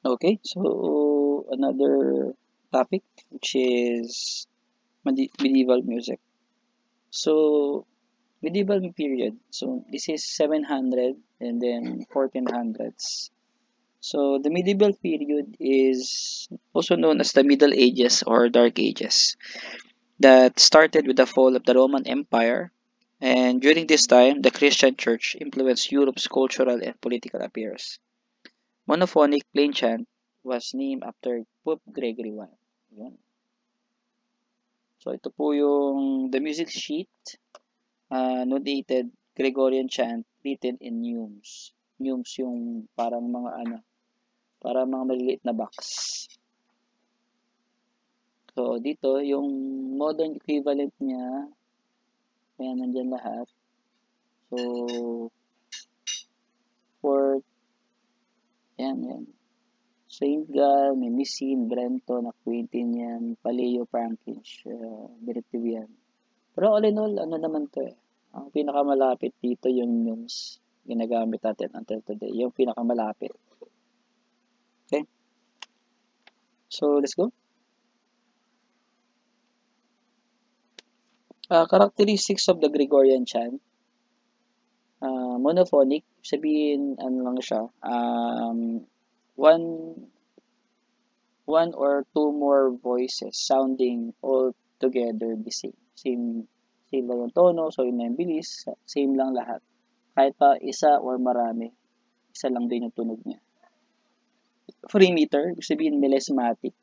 Okay, so another topic which is medieval music. So medieval period. So this is 700 and then 1400s. So the medieval period is also known as the Middle Ages or Dark Ages that started with the fall of the Roman Empire. And during this time, the Christian church influenced Europe's cultural and political affairs. Monophonic plain chant was named after Pope Gregory I. Yun. So ito po yung the music sheet, notated Gregorian chant written in neumes. Neumes yung parang mga parang mga maliliit na box. So dito yung modern equivalent niya, ayan nandiyan lahat. So for yan. Saint Gall, may Messine, Brenton, Aquitanian, Paleo, Frankish, Beretivian. Pero all in all, ano naman to eh. Ang pinakamalapit dito yung NUMS ginagamit natin until today. Yung pinakamalapit. Okay? So, let's go. Characteristics of the Gregorian chant. Monophonic. Sabihin, ano lang siya. One or two more voices sounding all together the same. Same lang yung tono, so yun na yung bilis, same lang lahat. Kahit pa isa or marami, isa lang din yung tunog niya. Free meter, ibig sabihin melismatic.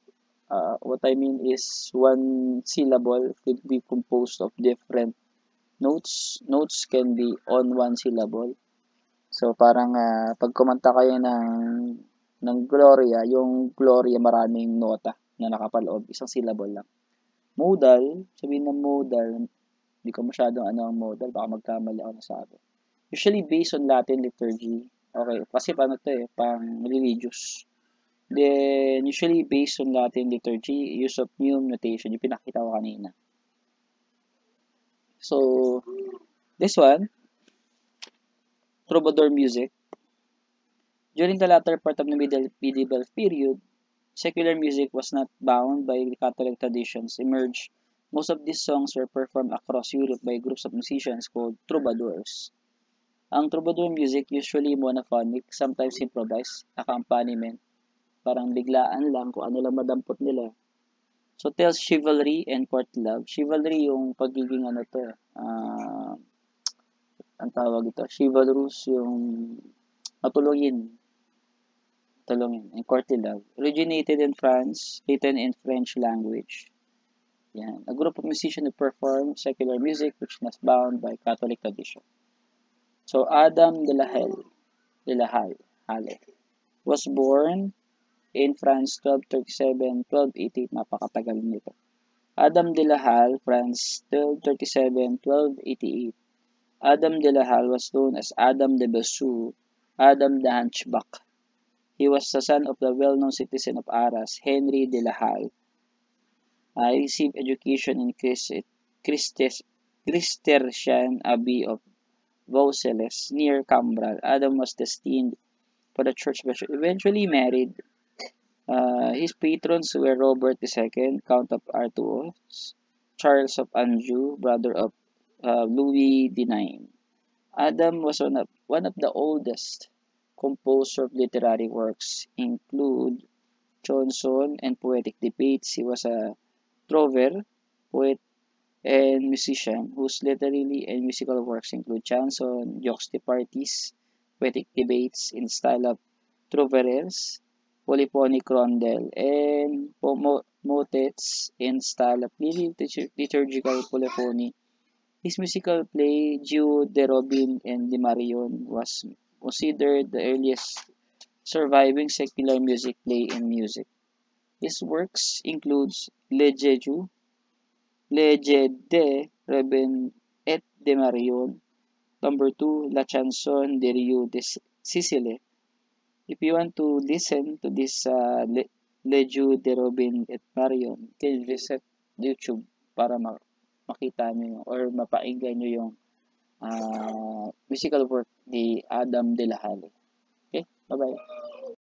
What I mean is one syllable could be composed of different notes. Notes can be on one syllable. So parang pag kumanta kayo ng Gloria, yung Gloria maraming nota na nakapaloob, isang syllable lang. Modal, sabihin ng modal, hindi ko masyadong ang modal, baka magkamali ako nasabi. Usually based on Latin liturgy. Okay, kasi paano to eh, pang religious. Then, usually based on Latin liturgy, use of neume notation, yung pinakita ko kanina. So, this one, troubadour music. During the latter part of the medieval period, secular music was not bound by Catholic traditions emerged. Most of these songs were performed across Europe by groups of musicians called troubadours. Ang troubadour music usually monophonic, sometimes improvised, accompaniment, parang biglaan lang kung ano lang madampot nila. So tells chivalry and court love. Chivalry yung pagiging ang tawag ito, chivalrous yung matulungin, and courtly love. Originated in France, written in French language. Yan. A group of musicians who perform secular music which was bound by Catholic tradition. So Adam de la Halle was born in France 1237-1288, napakatagal nito. Adam de la Halle, France 1237-1288. Adam de la Halle was known as Adam de Bessou, Adam the Hunchback. He was the son of the well-known citizen of Arras, Henry de la Halle. He received education in Cistercian Abbey of Vaucelles near Cambrai. Adam was destined for the church, but eventually married. His patrons were Robert II, Count of Artois, Charles of Anjou, brother of Louis IX. Adam was one of the oldest composer of literary works, include Johnson and poetic debates. He was a trover, poet, and musician whose literary and musical works include chanson, juxtaparties, poetic debates in style of troveres, polyphonic rondel, and motets in style of liturgical polyphony. His musical play, Gio de Robin and de Marion, was considered the earliest surviving secular music play in music. His works includes Legge de Robin et de Marion, number 2, La Chanson de Rio de Sicile. If you want to listen to this Legge de Robin et Marion, you can visit YouTube para makita nyo yung, or mapakinggan nyo yung musical work ni Adam de la Halle. Okay, bye-bye.